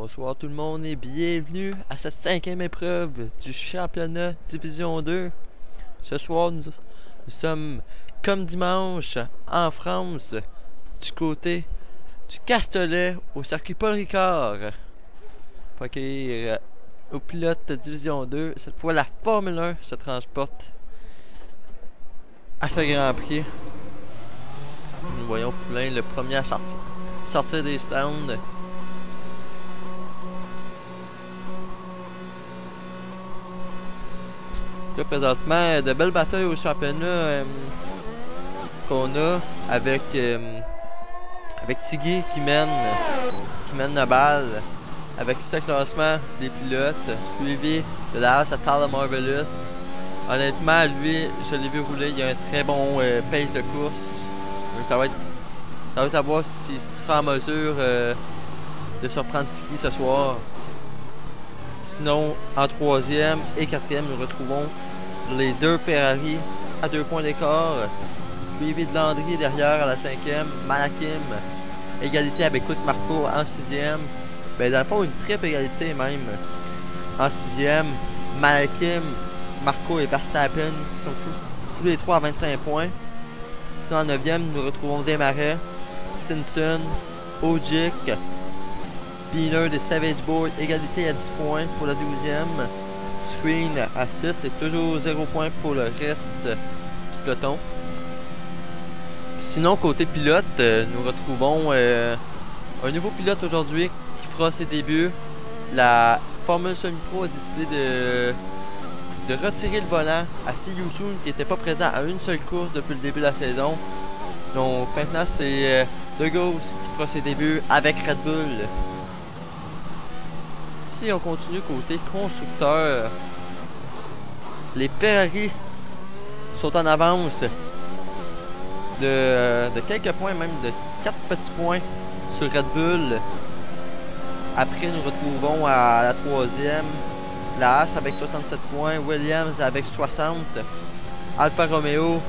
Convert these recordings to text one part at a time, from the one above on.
Bonsoir tout le monde et bienvenue à cette 5e épreuve du championnat Division 2. Ce soir, nous sommes comme dimanche en France, du côté du Castellet au circuit Paul Ricard. Pour accueillir au pilote de Division 2, cette fois la Formule 1 se transporte à ce Grand Prix. Nous voyons Poulain le premier à sortir des stands. Là, présentement, de belles batailles au championnat qu'on a avec Tiggy qui mène la balle avec ce classement des pilotes, suivi de la Haas à Tyler Marvelous. Honnêtement, lui, je l'ai vu rouler, il a un très bon pace de course. Donc, ça va être à voir s'il sera en mesure de surprendre Tiggy ce soir. Sinon, en 3e et 4e, nous retrouvons les deux Ferrari à 2 points d'écart. Suivi de Landry derrière à la 5e. Malakim, égalité avec Coute Marco en 6e. Ben, dans le fond, une triple égalité même. En 6e, Malakim, Marco et Verstappen qui sont tous les trois à 25 points. Sinon, en 9e, nous retrouvons Desmarais, Stinson, Ogic, Biener de Savage Board, égalité à 10 points pour la 12e. Screen à 6 et toujours 0 points pour le reste du peloton. Sinon, côté pilote, nous retrouvons un nouveau pilote aujourd'hui qui fera ses débuts. La Formule Semi-Pro a décidé de retirer le volant à Siyu Soon qui n'était pas présent à une seule course depuis le début de la saison. Donc maintenant, c'est De Gauss qui fera ses débuts avec Red Bull. Si on continue côté constructeur, les Ferrari sont en avance de quelques points, même de 4 petits points sur Red Bull. Après, nous retrouvons à la 3e la Haas avec 67 points, Williams avec 60, Alfa Romeo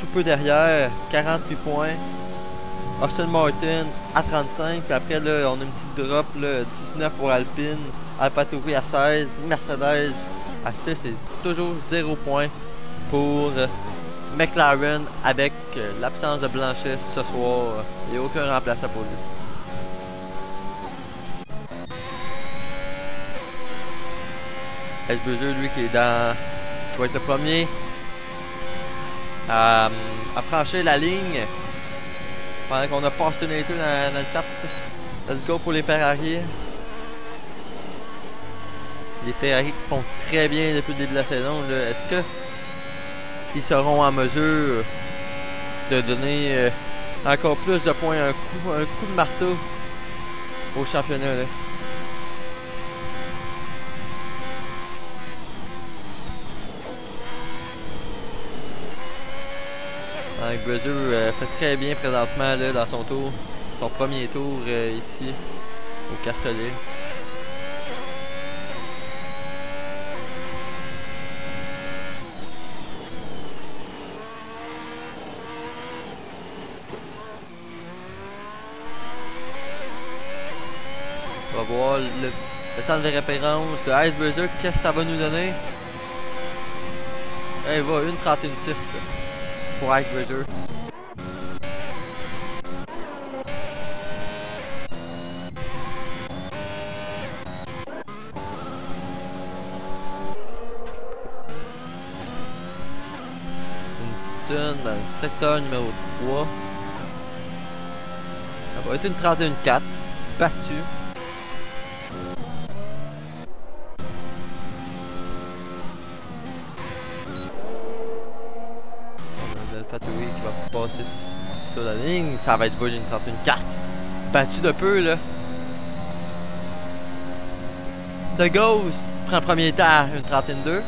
tout peu derrière, 48 points. Aston Martin à 35, puis après là, on a une petite drop là, 19 pour Alpine, AlphaTauri à 16, Mercedes à 6 et toujours 0 points pour McLaren avec l'absence de Blanchet ce soir. Il n'y a aucun remplaçant pour lui. SBG lui qui va être le premier à franchir la ligne. Pendant qu'on a Fortunator dans le chat. Let's go pour les Ferrari. Les Ferrari qui font très bien depuis le début de la saison. Est-ce qu'ils seront en mesure de donner encore plus de points, un coup de marteau au championnat là? Brazil fait très bien présentement là, dans son tour, son premier tour ici au Castellet. On va voir le temps de référence de Ice Brazil, qu'est-ce que ça va nous donner? Il va 1:31.6 pour Icebreaker. Stinson dans le secteur numéro 3. Ça va être une 31.4 battue. AlphaTauri qui va passer sur la ligne, ça va être beau d'une 31.4. Battu de peu là. De Gauss prend premier temps à une 31.2.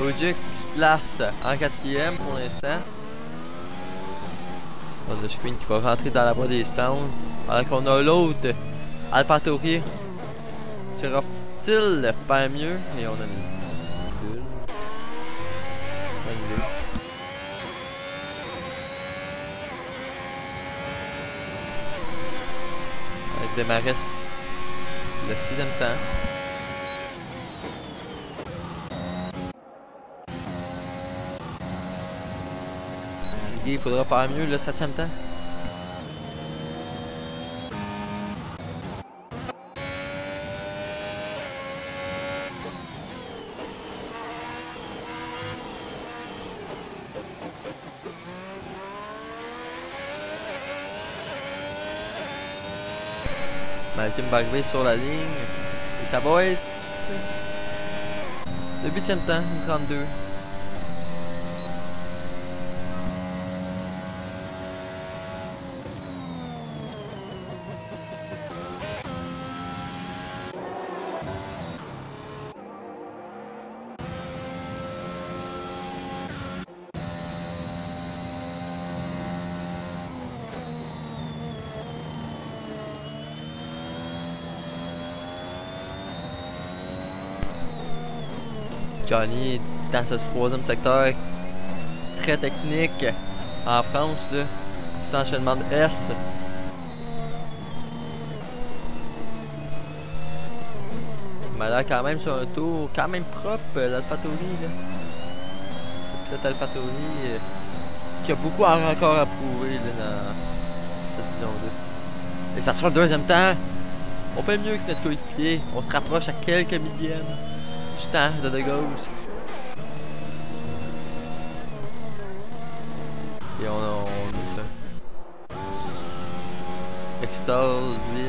Ogic qui se place en 4e pour l'instant. On a le screen qui va rentrer dans la voie des stands. Alors qu'on a l'autre, AlphaTauri. Sera-t-il faire mieux? Et on a une bulle. Desmarais Le 6e temps. Il faudra faire mieux le 7e temps. Malcolm va arriver sur la ligne. Et ça va être le 8e temps, une 32. Johnny dans ce 3e secteur très technique en France là, petit enchaînement de S. Mais là quand même sur un tour quand même propre l'AlphaTauri là. Peut-être AlphaTauri qui a beaucoup encore à prouver là, dans cette division 2. Et ça sera le 2e temps. On fait mieux que notre coéquipier. On se rapproche à quelques millièmes du temps de The Ghost. Et on est ça. Extase, lui.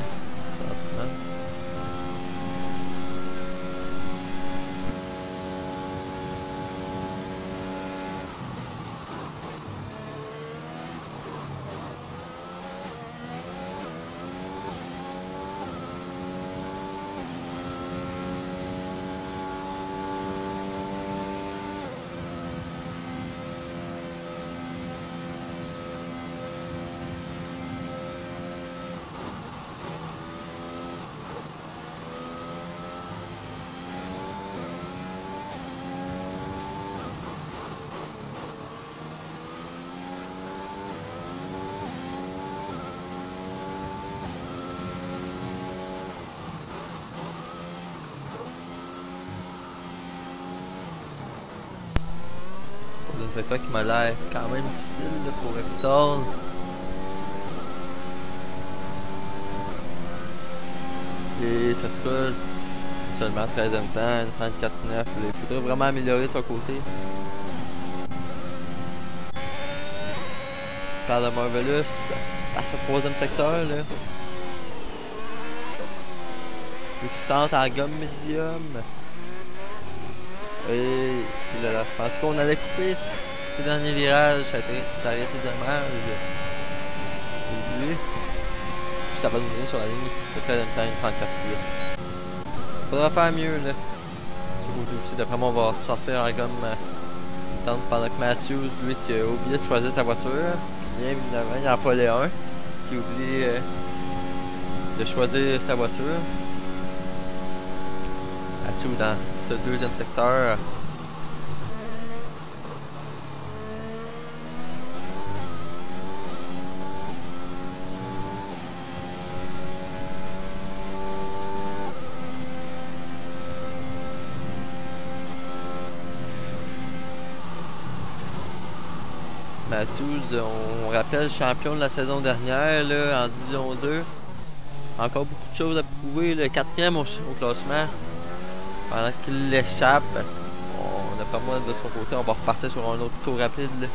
C'est un secteur qui m'a l'air quand même difficile là, pour Hector. Et ça sera seulement 13e temps, une 34-9. Il faudrait vraiment améliorer de son côté. Par de Marvelous à ce 3e secteur là. Il tente en gomme médium. Et là, je pense qu'on allait couper le dernier virage, ça aurait été dommage. Et lui, ça va nous mener sur la ligne de 13e temps, une 34-8. Faudra faire mieux là. D'après moi, on va sortir en gomme tente pendant que Matthews, lui, qui a oublié de choisir sa voiture. Bien évidemment, il y en a pas les 1 qui oublie de choisir sa voiture. Matthews dans ce 2e secteur. Matthews, on rappelle, champion de la saison dernière là, en Division 2. Encore beaucoup de choses à prouver. Le 4e au classement. Pendant qu'il l'échappe, on n'a pas mal de son côté. On va repartir sur un autre tour rapide. Là.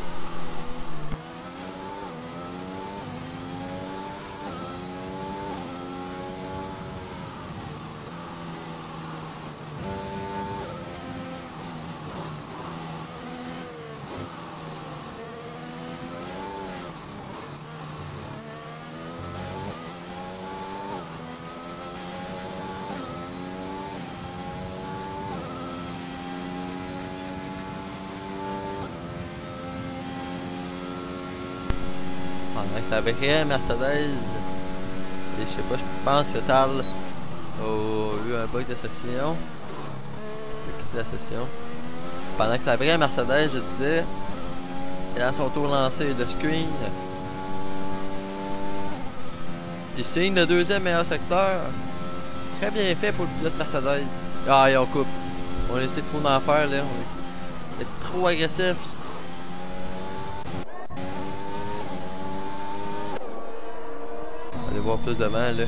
Avec la vraie Mercedes, et je sais pas, je pense que Tal a eu un bug de session. Je quitte la session. Pendant que la vraie Mercedes, je disais, est dans son tour lancé de screen. Qui signe le 2e meilleur secteur. très bien fait pour le pilote Mercedes. Ah, et on coupe. On essaie trop d'en faire là. On est trop agressif. On va aller voir plus devant là.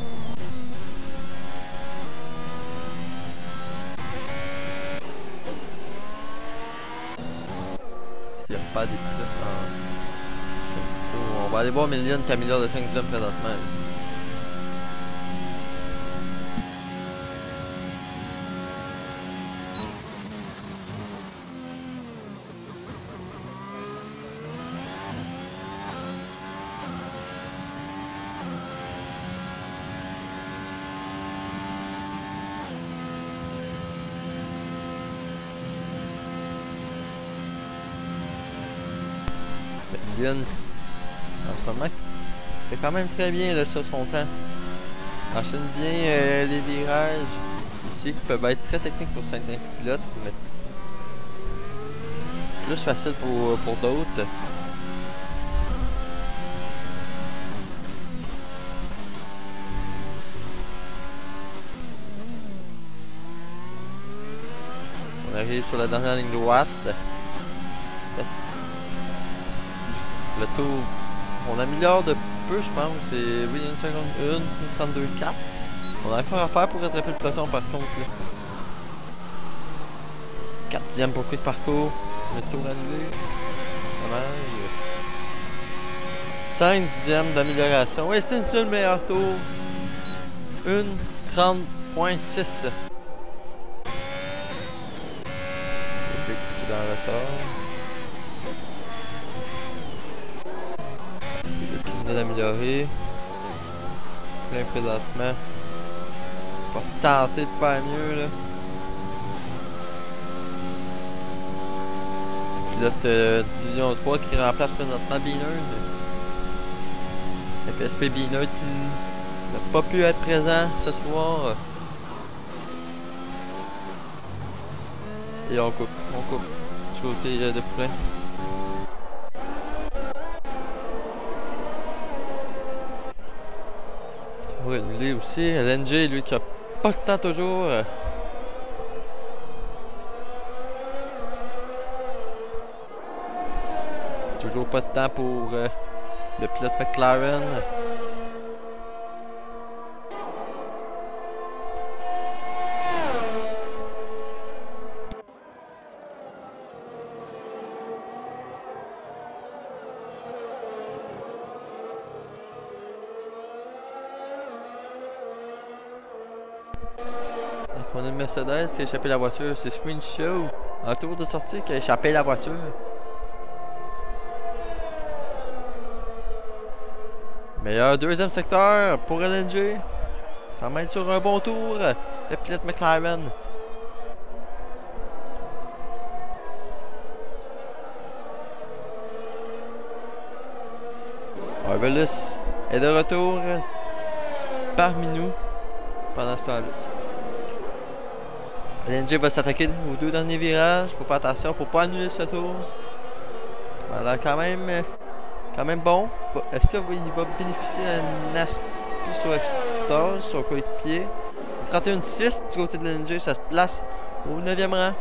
S'il n'y a pas des pilotes en photo. On va aller voir Million qui améliore de 5 dixièmes présentement. En ce moment, fait quand même très bien là, ça, son temps. Enchaîne bien les virages ici qui peuvent être très techniques pour certains pilotes, mais plus facile pour d'autres. On arrive sur la dernière ligne droite. Le tour, on améliore de peu, je pense. C'est, oui, une seconde, une 32,4. On a encore à faire pour rattraper le peloton par contre. Là. 4 dixièmes pour coup de parcours. Le tour annulé. Dommage. 5 dixièmes d'amélioration. Oui, c'est le meilleur tour. 1,30,6. Dans le retard. D'améliorer. Plein présentement. On va tenter de faire mieux là. Pilote division 3 qui remplace présentement Beaner. Le PSP Beaner qui n'a pas pu être présent ce soir. Et on coupe du côté de Poulain. Lui aussi, LNG, lui qui a pas le temps toujours. Toujours pas de temps pour le pilote McLaren. On a une Mercedes qui a échappé la voiture, c'est Screen Show. En tour de sortie qui a échappé la voiture. Meilleur deuxième secteur pour LNG. Ça va être sur un bon tour. Le pilote McLaren. Marvelous est de retour parmi nous pendant ce temps-là. LNG va s'attaquer aux deux derniers virages. Faut faire attention pour pas annuler ce tour. Voilà, quand même bon. Est-ce qu'il va bénéficier d'un aspect sur Hector, son coéquipier? 31,6 du côté de LNG, ça se place au 9e rang.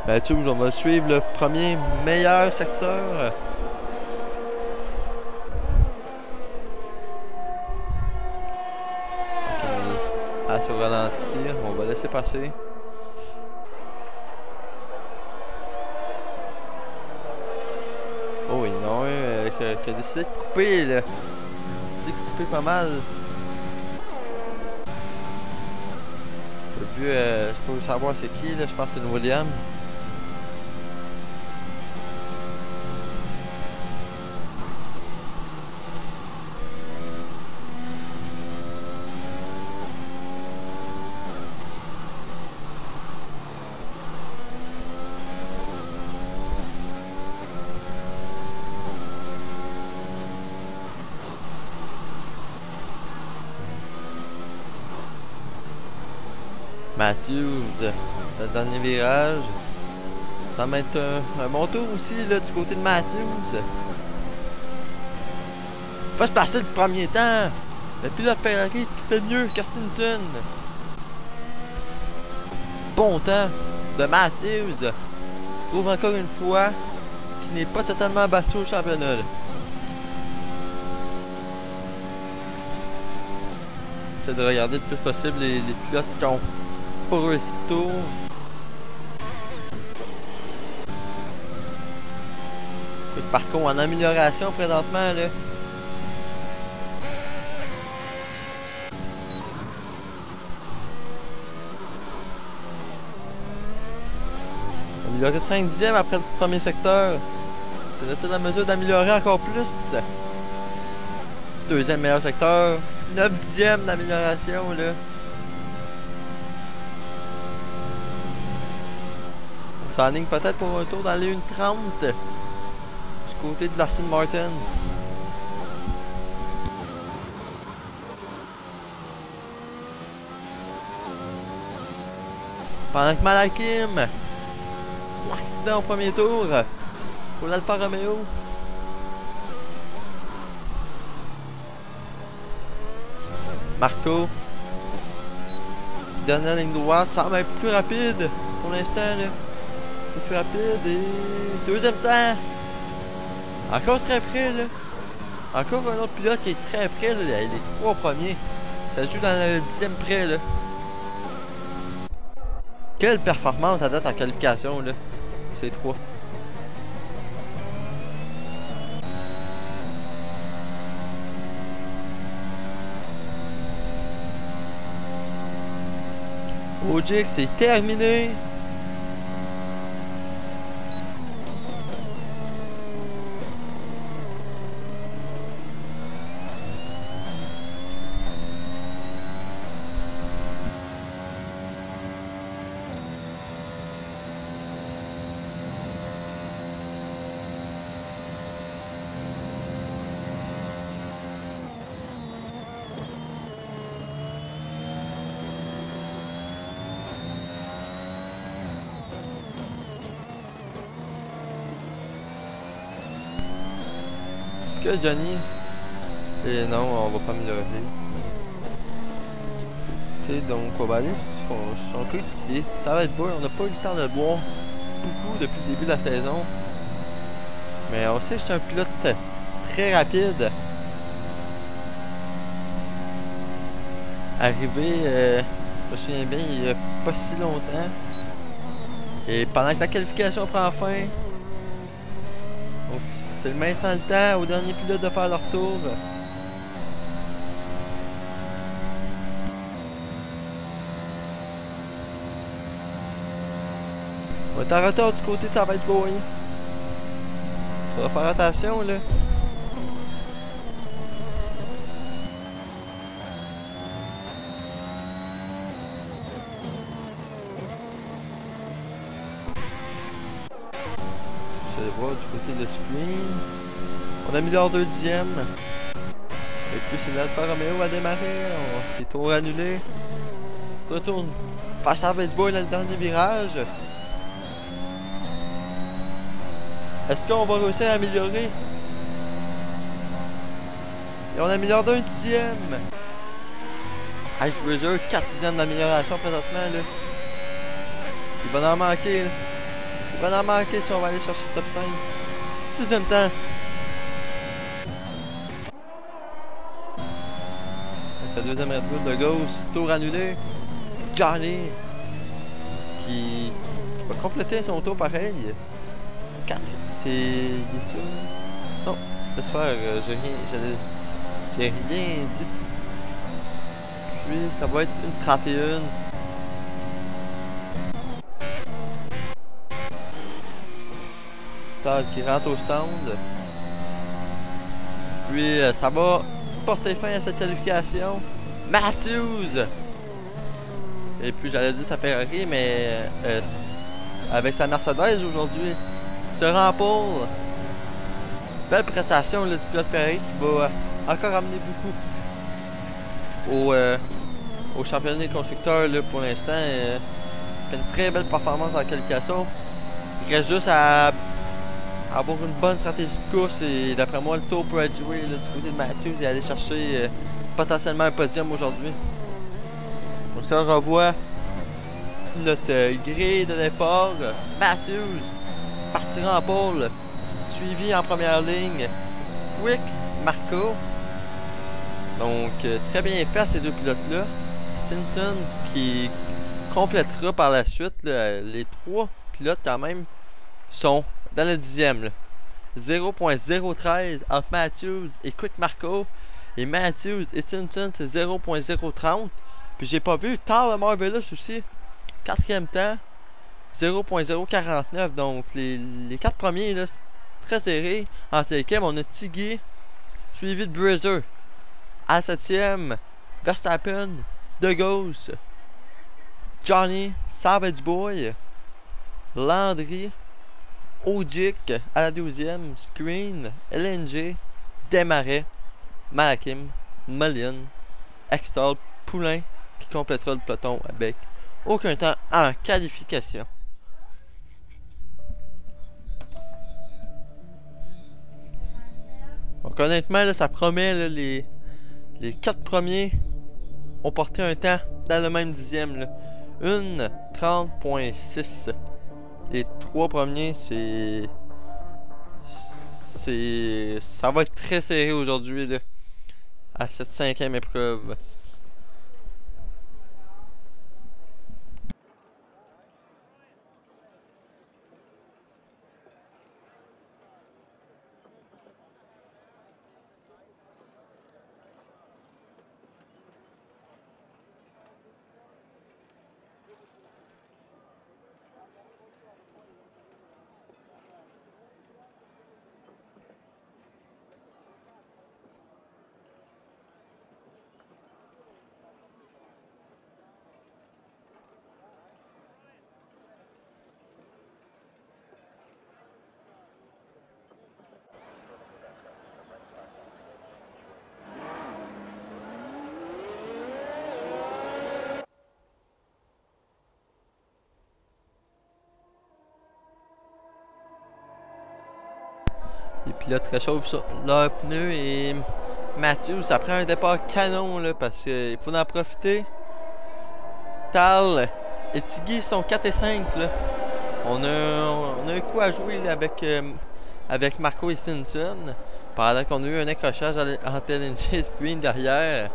Mathieu, on va suivre le premier meilleur secteur. À se ralentir, on va laisser passer. Oh, il y en a un qui a décidé de couper là. Il a décidé de couper pas mal. J'ai vu, je peux savoir c'est qui là, je pense que c'est une Williams. Matthews, le dernier virage. Ça va être un bon tour aussi là, du côté de Matthews. Va se placer le premier temps. Le pilote Ferrari qui fait mieux que Stinson. Bon temps de Matthews. Prouve encore une fois qu'il n'est pas totalement battu au championnat. J'essaie de regarder le plus possible les pilotes qui ont pas réussi de tour. Par contre, en amélioration présentement là. Amélioré de 5 dixièmes après le premier secteur. Serait-il la mesure d'améliorer encore plus? Deuxième meilleur secteur. 9 dixièmes d'amélioration là. On s'enligne peut-être pour un tour dans les 1:30 du côté de l'Aston Martin. Pendant que Malakim, l'accident au premier tour pour l'Alfa Romeo. Marco, dernière ligne droite, semble être plus rapide pour l'instant là. Plus rapide et deuxième temps. Encore très près là. Encore un autre pilote qui est très près là. Les trois premiers. Ça joue dans le 10e près là. Quelle performance à date en qualification là. Ces trois. Ojix, c'est terminé. Est-ce que Johnny... Et non, on va pas améliorer. Tu sais, donc on va aller sur son coéquipier. Ça va être beau, on n'a pas eu le temps de le boire beaucoup depuis le début de la saison. Mais on sait que c'est un pilote très rapide. Arrivé, je me souviens bien, il y a pas si longtemps. Et pendant que la qualification prend fin, c'est maintenant le temps aux derniers pilotes de faire leur tour. On va être en retard du côté de ça va être beau, hein. Tu vas faire attention là. Je vais voir du côté de screen. On a mis l'heure 2 dixièmes. Et puis c'est l'Alfa Romeo à démarrer. Les tours annulés. Retourne face à baseball dans le dernier virage. Est-ce qu'on va réussir à améliorer? Et on améliore d'1 dixième. Icebreaker, 4 dixièmes d'amélioration présentement là. Il va en manquer là. Il va en manquer si on va aller chercher le top 5. 6e temps. C'est la deuxième Red Bull de Ghost. Tour annulé. Johnny qui va compléter son tour pareil. 4. C'est... Il est sûr? Non. J'espère. J'ai rien dit. Puis ça va être une 31. Qui rentre au stand. Puis ça va porter fin à cette qualification. Matthews! Et puis j'allais dire sa Ferrari, mais avec sa Mercedes aujourd'hui, se remporte. Belle prestation là, du pilote Ferrari qui va encore amener beaucoup au championnat des constructeurs là, pour l'instant. Fait une très belle performance en qualification. Il reste juste à avoir une bonne stratégie de course et d'après moi le tour peut être joué là, du côté de Matthews et aller chercher potentiellement un podium aujourd'hui. Donc ça on revoit notre grille de départ. Matthews partira en pole, suivi en première ligne Quick Marco. Donc très bien fait à ces deux pilotes là. Stinson qui complétera par la suite là, les trois pilotes quand même sont dans le 10e. 0.013 entre Matthews et Quick Marco. Et Matthews et Stinson c'est 0.030. Puis j'ai pas vu Tyler Marvelous aussi. 4e temps. 0.049. Donc les 4 premiers là, très serrés. En 5e on a Tiggy. Suivi de Bruiser. À 7e, Verstappen. De Ghost. Johnny. Savage Boy. Landry. Ogic à la 12e, Screen, LNG, Desmarais, Malakim, Mullion, Extol, Poulain qui complétera le peloton avec aucun temps en qualification. Donc honnêtement là, ça promet là, les 4 premiers ont porté un temps dans le même 10e. 1:30.6. Les 3 premiers, ça va être très serré aujourd'hui là, à cette 5e épreuve. Les pilotes réchauffent leurs pneus et Matthews, ça prend un départ canon là, parce qu'il faut en profiter. Tal et Tiggy sont 4 et 5 là. On a un coup à jouer là, avec Marco et Stinson. Pendant qu'on a eu un accrochage entre LNG et Screen derrière.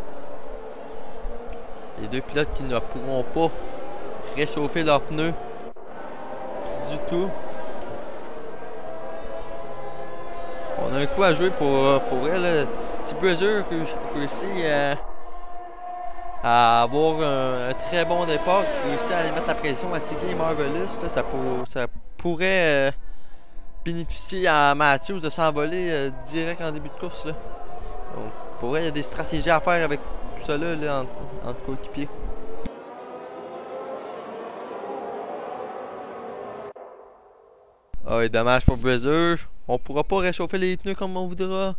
Les deux pilotes qui ne pourront pas réchauffer leurs pneus du tout. On a un coup à jouer pour vrai là. Si Bruiser réussit à avoir un très bon départ, réussit à aller mettre la pression à Tiggy et Marvelous, là, ça pourrait bénéficier à Matthews de s'envoler direct en début de course là. Donc pour vrai il y a des stratégies à faire avec tout ça là, entre coéquipiers. Ah, et dommage pour Bruiser. On pourra pas réchauffer les pneus comme on voudra.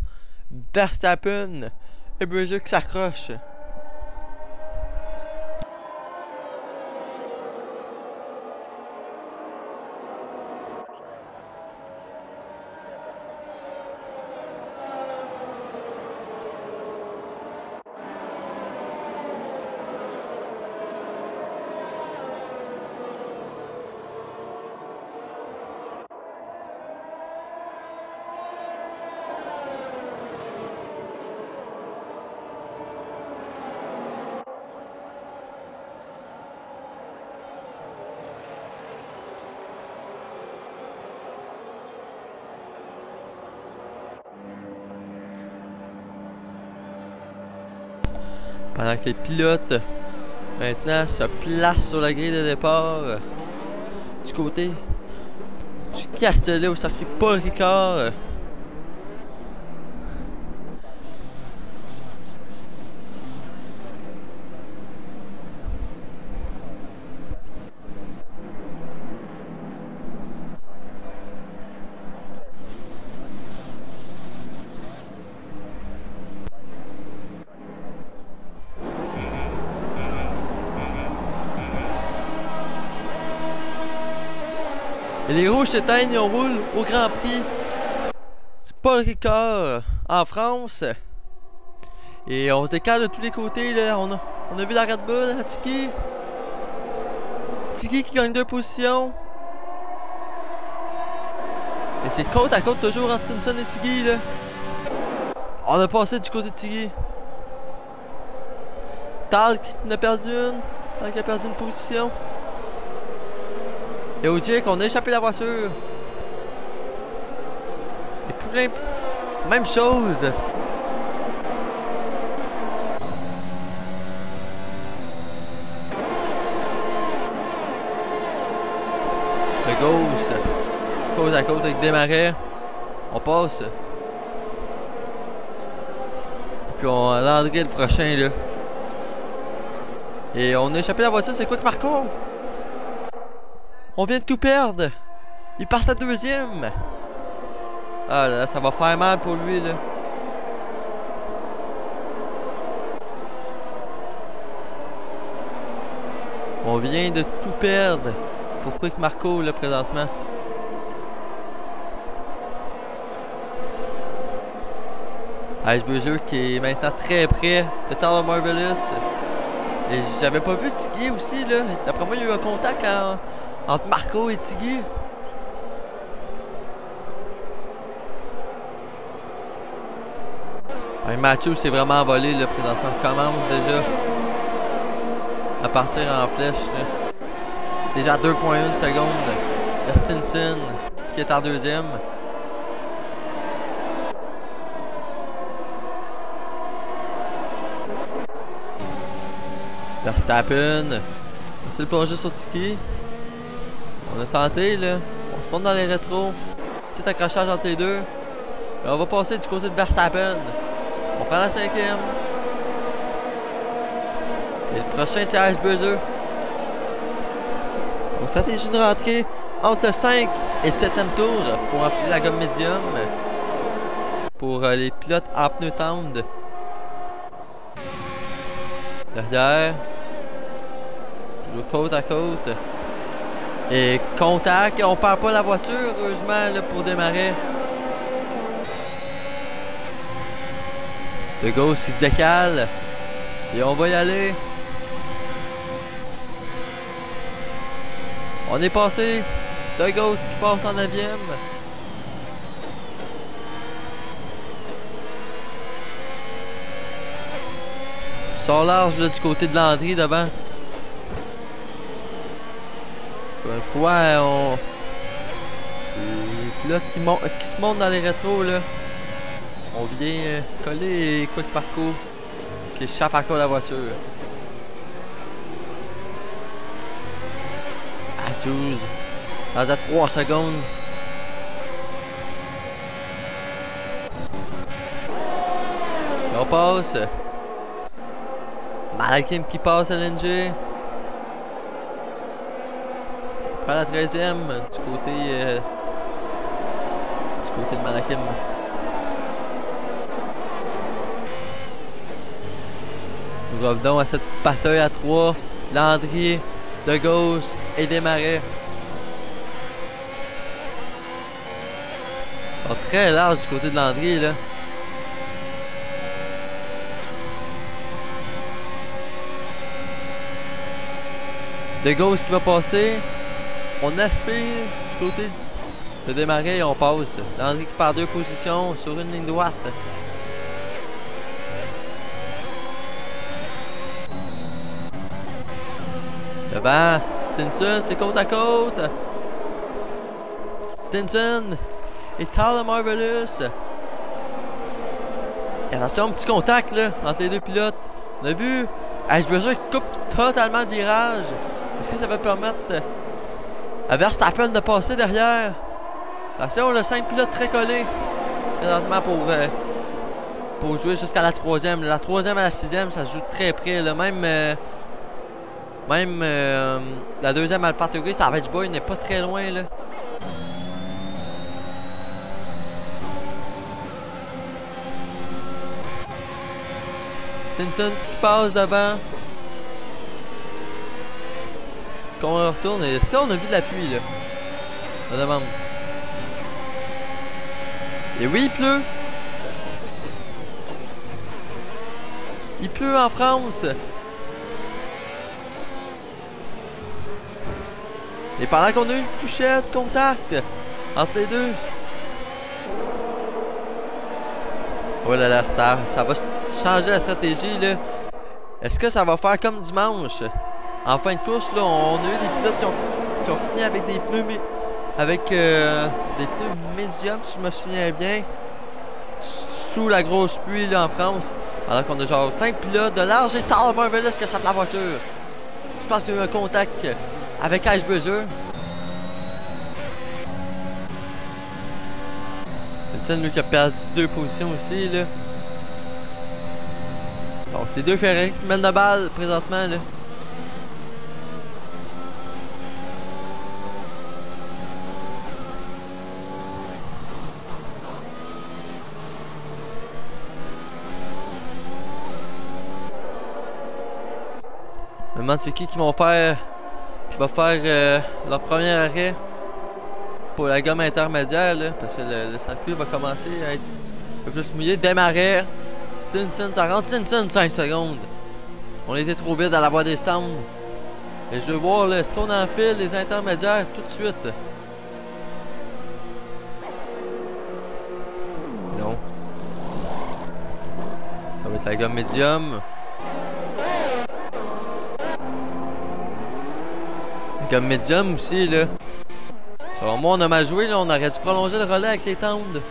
Verstappen et Bruiser qui s'accroche. Pendant que les pilotes maintenant se placent sur la grille de départ du côté du Castellet au circuit Paul Ricard. Et les rouges s'éteignent et on roule au Grand Prix Paul Ricard en France. Et on se décale de tous les côtés là. On a vu la Red Bull à Tiki. Tiki qui gagne 2 positions. Et c'est côte à côte toujours entre Stinson et Tiki là. On a passé du côté de Tiki. Talk a perdu une. Talk a perdu une position. Et Ojik, on a échappé la voiture. Et Poulain, même chose. Le Ghost, côte à côte avec Desmarais. On passe. Puis on a Landry le prochain là. Et on a échappé la voiture, c'est quoi que Marco? On vient de tout perdre. Il part à deuxième. Ah là, ça va faire mal pour lui là. On vient de tout perdre. Pourquoi que Marco là présentement? Iceberger qui est maintenant très près de Tyler Marvelous. Et j'avais pas vu Tiggy aussi là. D'après moi il y a eu un contact entre Marco et Tiggy. Ouais, Mathieu s'est vraiment envolé là présentement. On commence déjà à partir en flèche là. Déjà 2.1 secondes. Stinson qui est en deuxième. Verstappen. Va-t-il plonger sur Tiki? On a tenté là. On se monte dans les rétros. Petit accrochage entre les deux. Et on va passer du côté de Verstappen. On prend la 5e. Et le prochain c'est Iceberger. Donc stratégie de rentrer entre le 5 et le 7e tour pour remplir la gomme médium. Pour les pilotes en pneu tendre. Derrière. Toujours côte à côte. Et contact. On perd pas la voiture, heureusement, là, pour démarrer. Le Ghost qui se décale. Et on va y aller. On est passé. Le Ghost qui passe en 9e. Sort large là, du côté de Landry devant. Une fois, les pilotes qui se montent dans les rétros là. On vient coller Quick Parcours qui échappe encore la voiture. À 12. Dans à 3 secondes. Et on passe. Malakim qui passe à LNG. On prend la 13e du côté de Malakim. Nous revenons à cette bataille à 3. Landry, De Gauche et Desmarais. Ils sont très larges du côté de Landry là. De Gauche qui va passer. On aspire du côté de Desmarais et on passe. Landry qui perd 2 positions sur une ligne droite. Devant, Stinson, c'est côte à côte. Stinson et Tyler Marvelous. Et attention, un petit contact là, entre les deux pilotes. On a vu Iceberger coupe totalement le virage. Est-ce que ça va permettre à Verstappen de passer derrière? Attention, le 5 pilotes très collés présentement pour jouer jusqu'à la 3e. La 3e à la 6e, ça se joue très près. Là. Même la 2e AlphaTauri, Savage Boy n'est pas très loin. Là. Stinson qui passe devant. Est-ce qu'on retourne? Est-ce qu'on a vu de la pluie là? On demande. Et oui, il pleut. Il pleut en France. Et pendant qu'on a une touchette contact entre les deux. Oh là là, ça va changer la stratégie là. Est-ce que ça va faire comme dimanche? En fin de course, là, on a eu des pilotes qui ont fini avec des pneus, des pneus médiums, si je me souviens bien, sous la grosse pluie là, en France. Alors qu'on a genre 5 pilotes de large et Tyler Marvelous qui échappe la voiture. Je pense qu'il y a eu un contact avec Icebreaker. C'est lui qui a perdu 2 positions aussi là. Donc les deux Ferrari qui mènent la balle présentement là. Je me demande c'est qui va faire leur premier arrêt pour la gomme intermédiaire là, parce que le circuit va commencer à être un peu plus mouillé. Démarrer. Stinson, ça rentre Stinson 5 secondes. On était trop vite à la voie des stands. Et je veux voir là, est-ce qu'on enfile les intermédiaires tout de suite? Non. Ça va être la gomme médium. Comme médium aussi là. Selon moi on a mal joué là, on aurait dû prolonger le relais avec les tendres.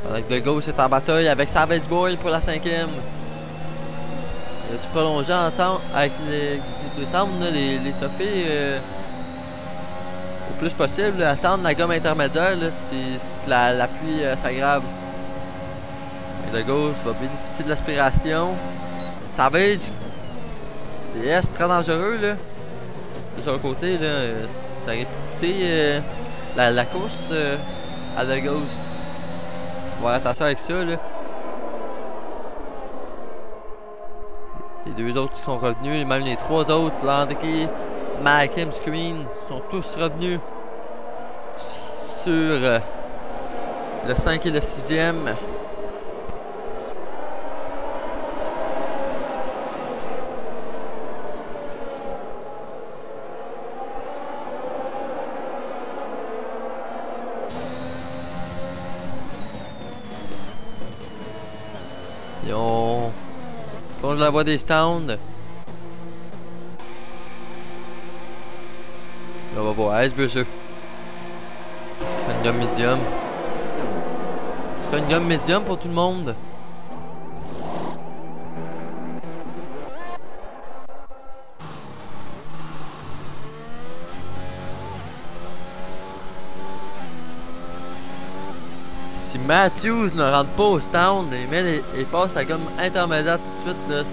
Pendant que De Gaulle est en bataille avec Savage Boy pour la 5e. Il a dû prolonger en temps avec les tendres, les toffés au plus possible, là, attendre la gomme intermédiaire là, si la pluie s'aggrave. De Gaulle va bénéficier de l'aspiration. Savage, DS très dangereux là. De son côté là, ça aurait coûté la course à De Gaulle. On va faire attention avec ça là. Les deux autres qui sont revenus, même les trois autres, Landry, Malcolm, Screen, sont tous revenus sur le 5 et le 6e. Ils ont plongé la voie des stands. Là, on va voir Icebreaker. C'est une gomme médium. C'est une gomme médium pour tout le monde. Si Matthews ne rentre pas au stand et passe la gomme intermédiaire tout de suite, là,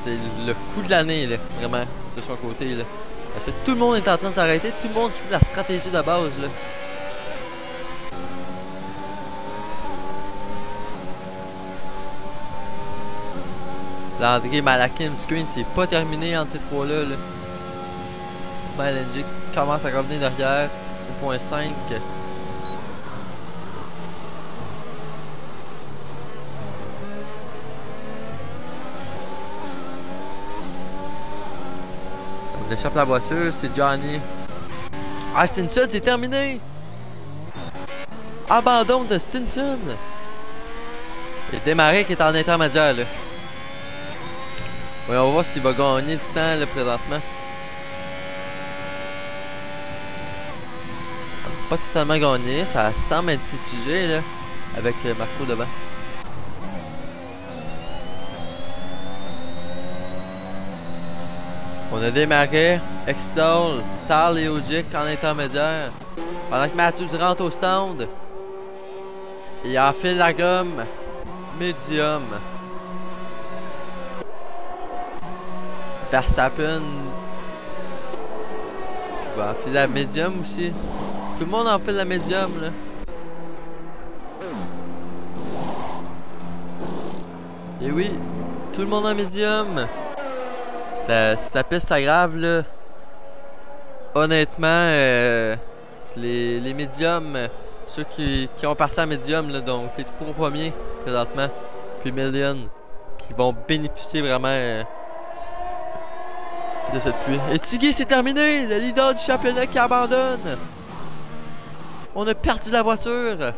c'est le coup de l'année, là, vraiment, de son côté. Là. Parce que tout le monde est en train de s'arrêter, tout le monde suit la stratégie de base. Là. Landry, Malakim, Screen, c'est pas terminé entre ces trois-là. Là. LNG commence à revenir derrière au point 5. On échappe la voiture, c'est Johnny. Ah, Stinson, c'est terminé! Abandon de Stinson! Et Desmarais qui est en intermédiaire là. Ouais, on va voir s'il va gagner du temps là présentement. Ça n'a pas totalement gagné, ça semble être mitigé là, avec Marco devant. On a démarré Extol, Tal et Ogic en intermédiaire. Pendant que Matthews rentre au stand. Il enfile la gomme médium. Verstappen qui va enfiler la médium aussi. Tout le monde enfile la médium là. Et oui, tout le monde en médium. Si la piste s'aggrave là, honnêtement, les médiums, ceux qui ont parti en médium, là, donc les trois premiers présentement, puis Million, qui vont bénéficier vraiment de cette pluie. Et Tiggy, c'est terminé! Le leader du championnat qui abandonne! On a perdu la voiture!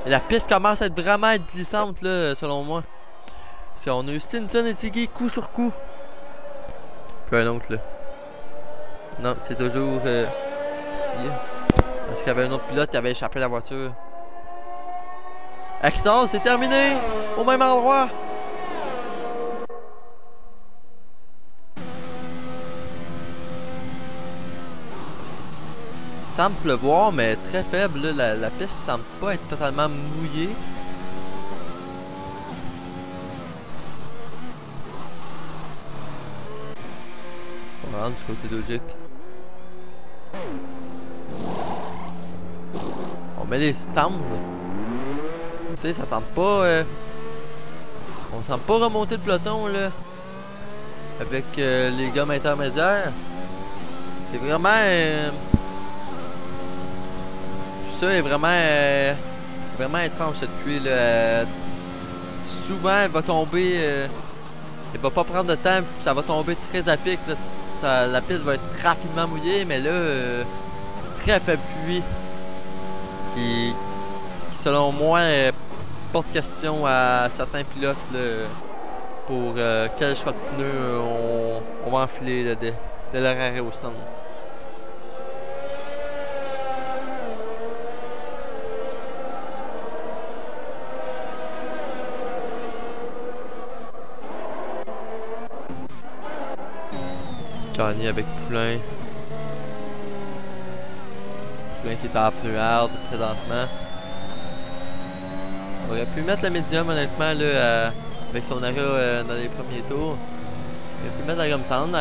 Et la piste commence à être vraiment glissante, là, selon moi. Parce qu'on a eu Stinson et Tiggy coup sur coup. Puis un autre, là. Non, c'est toujours Tiggy. Parce qu'il y avait un autre pilote qui avait échappé la voiture. Accident, c'est terminé! Au même endroit! Il semble pleuvoir, mais très faible. Là. La piste semble pas être totalement mouillée. On va rendre du côté logique. On met les stands. Tu sais, ça semble pas... on semble pas remonter le peloton, là. Avec les gammes intermédiaires. C'est vraiment... ça est vraiment... vraiment étrange, cette pluie, là. Souvent, elle va tomber... elle va pas prendre de temps, ça va tomber très à pic, là. La piste va être rapidement mouillée, mais là... très faible pluie. Qui selon moi, porte question à certains pilotes là, pour quel choix de pneus on va enfiler là, dès leur arrêt au stand. Johnny avec Poulain. Poulain qui est en pneu hard présentement. On aurait pu mettre la médium honnêtement là, avec son arrêt dans les premiers tours. On aurait pu mettre la gomme tendre,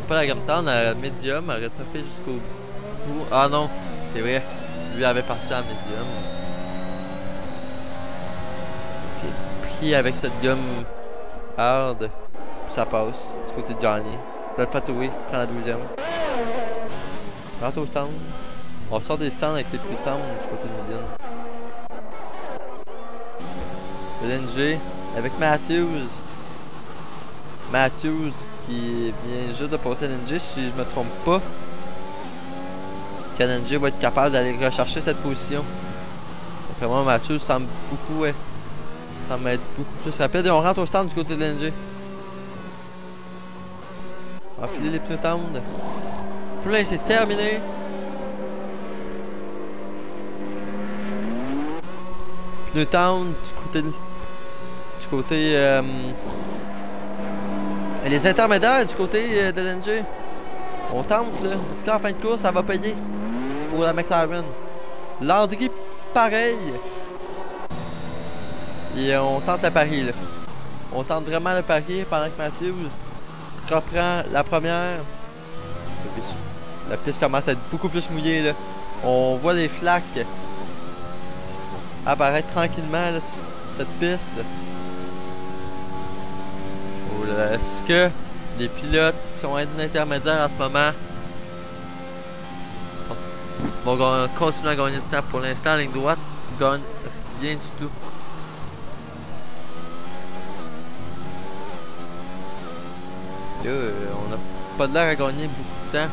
pas la gomme tendre, la médium, on aurait fait jusqu'au bout. Ah non, c'est vrai, lui avait parti en médium. Okay. Puis avec cette gomme hard, ça passe du côté de Johnny. Le Fatoué prend la deuxième. Rentre au stand. On sort des stands avec les plus tendres du côté de Million. LNG avec Matthews. Matthews qui vient juste de passer LNG si je me trompe pas. LNG va être capable d'aller rechercher cette position. Donc vraiment Matthews semble beaucoup, semble être beaucoup plus rapide et on rentre au stand du côté de LNG. On va filer les pneus tendres. Poulain c'est terminé. Pneus tendres du côté les intermédiaires du côté de LNG. On tente là. Est-ce qu'en fin de course ça va payer pour la McLaren? Landry pareil. Et on tente le pari là. On tente vraiment le pari pendant que Matthews reprend la première. La piste commence à être beaucoup plus mouillée là. On voit les flaques apparaître tranquillement là, cette piste. Est-ce que les pilotes qui sont intermédiaires en ce moment vont continuer à gagner du temps? Pour l'instant, la ligne droite gagne rien du tout. Là, on n'a pas l'air à gagner beaucoup de temps.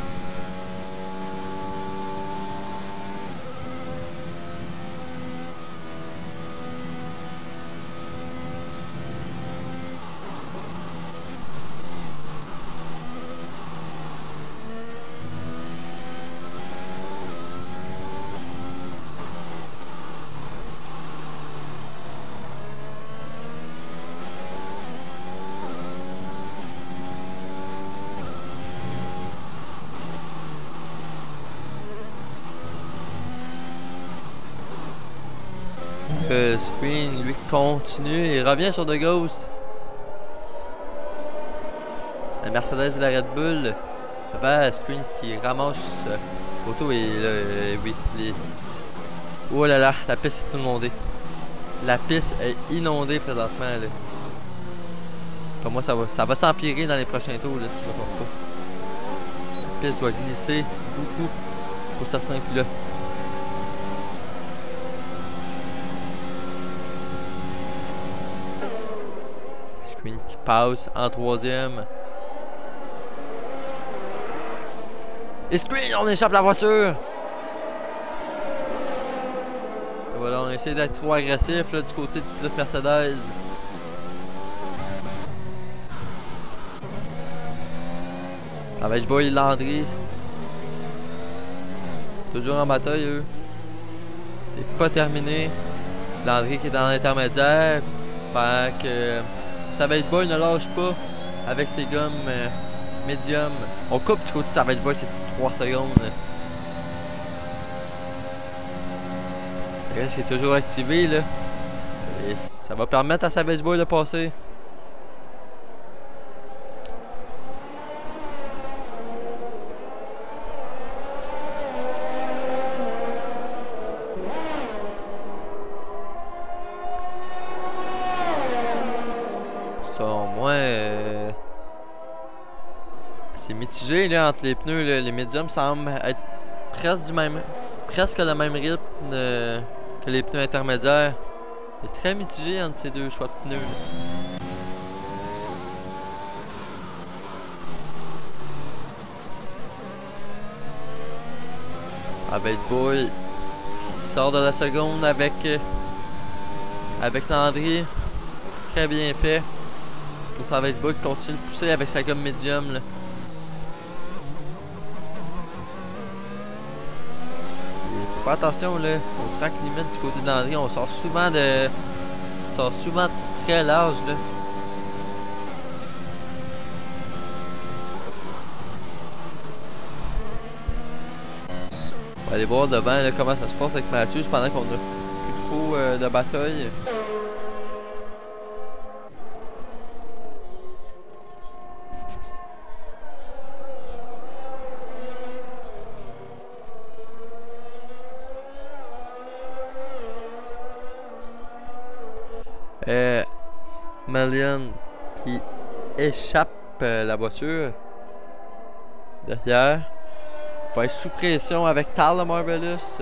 Screen lui continue et revient sur De Ghost. La Mercedes et la Red Bull. Vers Screen qui ramasse l'auto et oui. Oh là là, la piste est inondée. La piste est inondée présentement là. Pour moi ça va s'empirer dans les prochains tours là, si je me trompe pas. piste doit glisser beaucoup pour certains pilotes. Screen qui passe en troisième. Et Screen, on échappe la voiture! Et voilà, on essaie d'être trop agressif là, du côté du pilote Mercedes. Savage Boy et Landry. Toujours en bataille, eux. C'est pas terminé. Landry qui est dans l'intermédiaire. Pendant que Savage Boy ne lâche pas avec ses gommes médium. On coupe du côté de Savage Boy, c'est 3 secondes. Le reste qui est toujours activé là. Et ça va permettre à Savage Boy de passer. Selon moi, c'est mitigé là, entre les pneus. Là. Les médiums semblent être presque le même rythme que les pneus intermédiaires. C'est très mitigé entre ces deux choix de pneus. Avec Boy qui sort de la seconde avec Landry. Très bien fait. Pour ça va être Boy qui continue de pousser avec sa gomme médium. Là. Faut faire attention là, on traque limite du côté de Landry, on sort souvent très large là. On va aller voir devant là, comment ça se passe avec Mathieu pendant qu'on a plus trop de bataille. Malian qui échappe la voiture derrière. Va être sous pression avec Tyler Marvelous.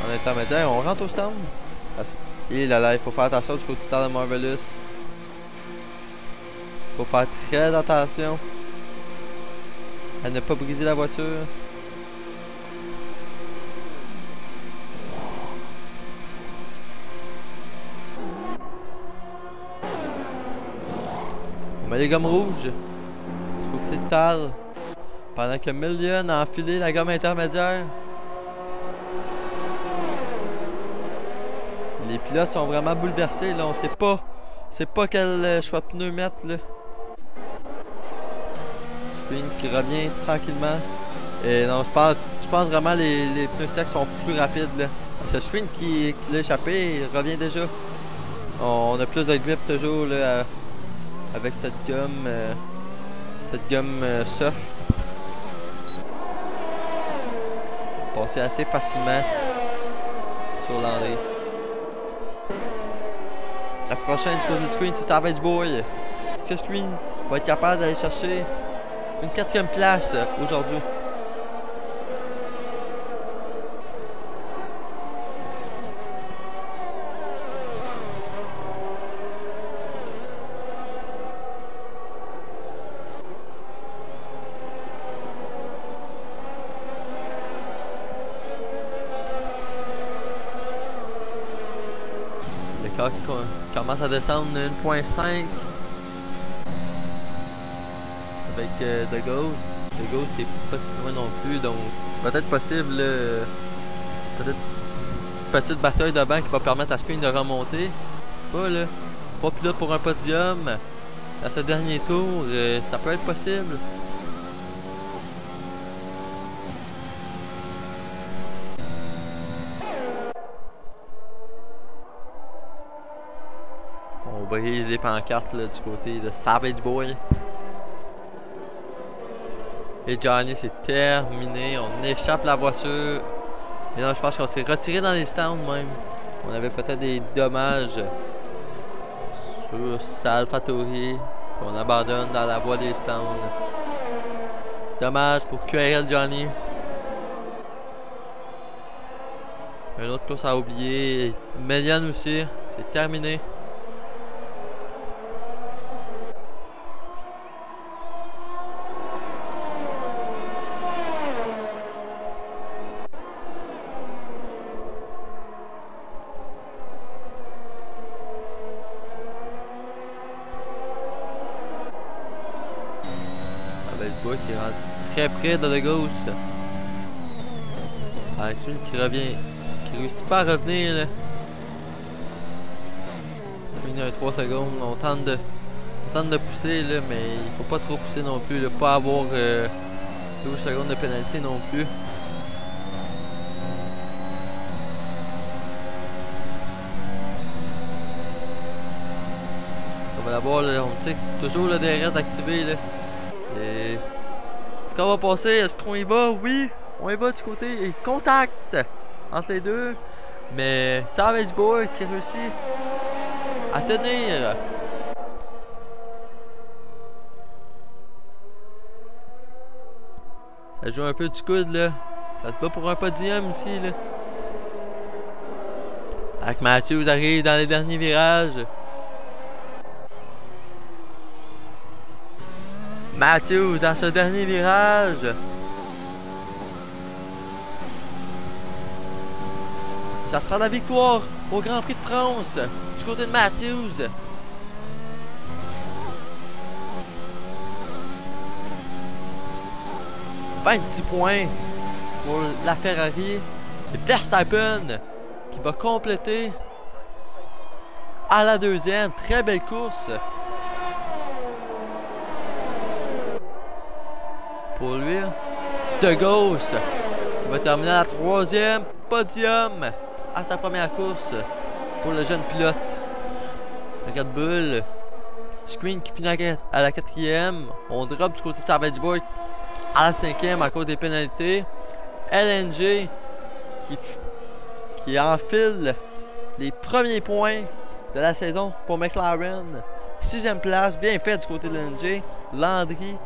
En intermédiaire, on rentre au stand. Et là, il faut faire attention du côté de Tyler Marvelous. Il faut faire très attention à ne pas briser la voiture. On met les gommes rouges du côté de Tal. Pendant que Million a enfilé la gomme intermédiaire. Les pilotes sont vraiment bouleversés là, on sait pas quel choix de pneus mettre là. Screen qui revient tranquillement. Et non, je pense vraiment les pneus secs sont plus rapides là. C'est Screen qui l'a échappé, il revient déjà. On a plus de grip toujours là. Avec cette gomme soft. Passer assez facilement sur Landry. La prochaine du côté de Screen, c'est Savage Boy. Est-ce que Screen va être capable d'aller chercher une 4e place aujourd'hui? Qui commence à descendre 1.5 avec The Ghost. The Ghost c'est pas si loin non plus, donc peut-être possible peut-être une petite bataille de banc qui va permettre à Screen de remonter. Pas pilote pour un podium à ce dernier tour, ça peut être possible. On brise les pancartes là, du côté de Savage Boy. Et Johnny, c'est terminé. On échappe la voiture. Et non, je pense qu'on s'est retiré dans les stands même. On avait peut-être des dommages sur sa AlphaTauri. On abandonne dans la voie des stands. Dommage pour QRL Johnny. Un autre course à oublier. Melian aussi. C'est terminé. Qui est rendu très près de la gauche. Avec une qui revient, qui réussit pas à revenir là. Il y a 3 secondes, on tente de pousser là, mais il faut pas trop pousser non plus, là, pas avoir 12 secondes de pénalité non plus. On va l'avoir là, on sait toujours le DRS d'activer là. Et est-ce qu'on va passer? Est-ce qu'on y va? Oui, on y va du côté contact entre les deux. Mais Savage Boy qui réussit à tenir. Ça joue un peu du coude là. Ça se bat pour un podium ici là. Avec Matthews arrive dans les derniers virages. Matthews dans ce dernier virage. Ça sera la victoire au Grand Prix de France du côté de Matthews. « 26 points pour la Ferrari. Verstappen qui va compléter à la deuxième. Très belle course pour lui. De Gauche qui va terminer à la troisième. Podium à sa première course pour le jeune pilote Red Bull. Screen qui finit à la quatrième. On drop du côté de Savage Boy à la cinquième à cause des pénalités. LNG qui enfile les premiers points de la saison pour McLaren. 6e place, bien fait du côté de LNG. Landry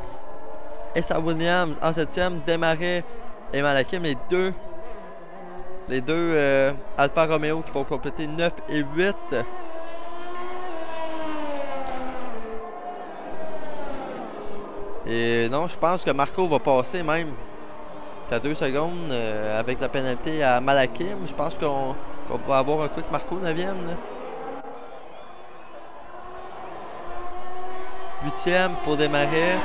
et sa Williams en 7e. Desmarais et Malakim, les deux Alfa Romeo qui vont compléter 9 et 8. Et non, je pense que Marco va passer même. À 2 secondes avec la pénalité à Malakim. Je pense qu'on va avoir un quick Marco 9e. 8e pour Desmarais.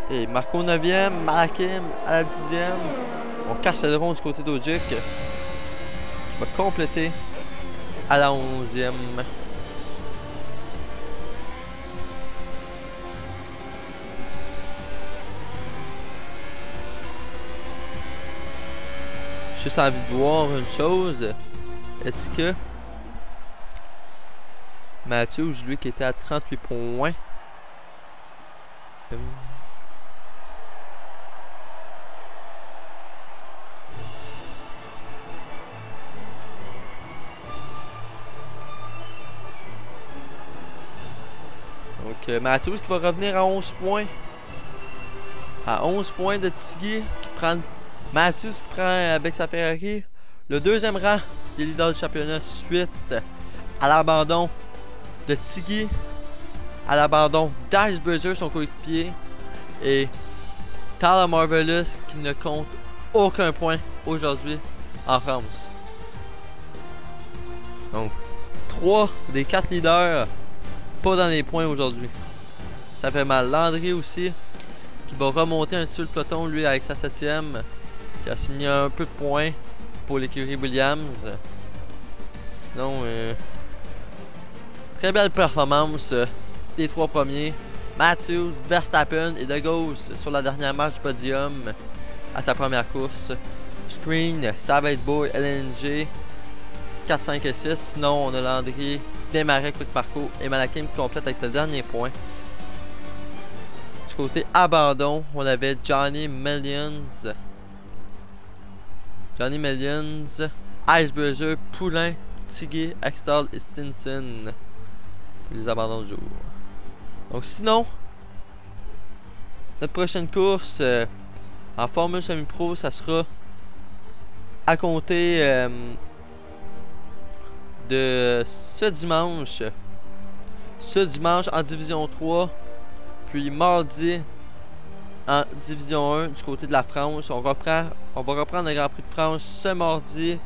Et Marco 9e, Malakim à la 10e. On cache le rond du côté d'Ogic qui va compléter à la 11e. J'ai juste envie de voir une chose. Est-ce que Matthews, lui qui était à 38 points, donc Matthews qui va revenir à 11 points. À 11 points de Tiggy qui prend Matthews qui prend avec sa Ferrari le 2e rang des leaders du championnat suite à l'abandon de Tiggy, à l'abandon d'Icebreaker, son coéquipier, et Tyler Marvelous qui ne compte aucun point aujourd'hui en France. Donc 3 des 4 leaders pas dans les points aujourd'hui. Ça fait mal. Landry aussi qui va remonter un petit peu le peloton lui avec sa 7e, qui a signé un peu de points pour l'écurie Williams. Sinon très belle performance des 3 premiers. Matthews, Verstappen et De Gauche sur la dernière marche du podium à sa première course. Screen, Savage Boy, LNG 4, 5 et 6. Sinon on a Landry, Desmarais, Quick Marco et Malakim qui complète avec le dernier point. Du côté abandon, on avait Johnny Millions, Icebreaker, Poulain, Tiggy, Extall et Stinson. les abandons du jour. Donc sinon, notre prochaine course en Formule Semi-Pro, ça sera à compter de ce dimanche. Ce dimanche en Division 3. Puis mardi en Division 1 du côté de la France. On va reprendre le Grand Prix de France ce mardi.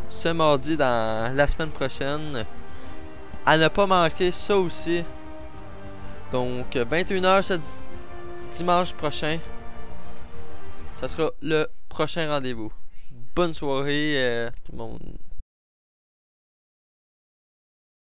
Ce mardi dans la semaine prochaine. À ne pas manquer ça aussi. Donc 21h ce dimanche prochain. Ça sera le prochain rendez-vous. Bonne soirée tout le monde.